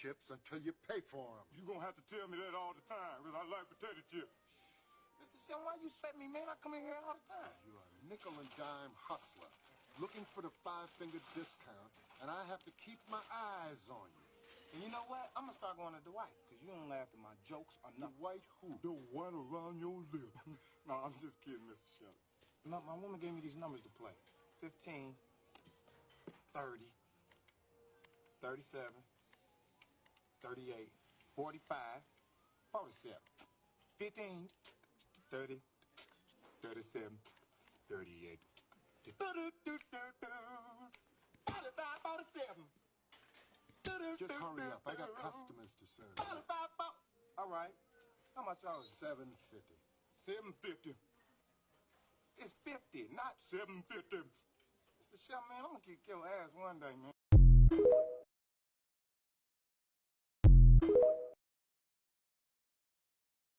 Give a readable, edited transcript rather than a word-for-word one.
chips until you pay for them. You gonna have to tell me that all the time, because I like potato chips. Mr. Shelton, why you sweat me, man? I come in here all the time. You're a nickel and dime hustler, looking for the five-finger discount, and I have to keep my eyes on you. And you know what? I'm gonna start going to Dwight, because you don't laugh at my jokes or nothing. Dwight who? The white around your lip. No, I'm just kidding, Mr. Shelton. No, my woman gave me these numbers to play. 15, 30, 37, 38, 45, 47, 15, 30, 37, 38, 45, 47. Just hurry up. I got customers to serve. 45, all right. How much are it? $7.50. $7.50. It's 50, not $7.50. Mr. Shelton, man, I'm gonna kick your ass one day, man.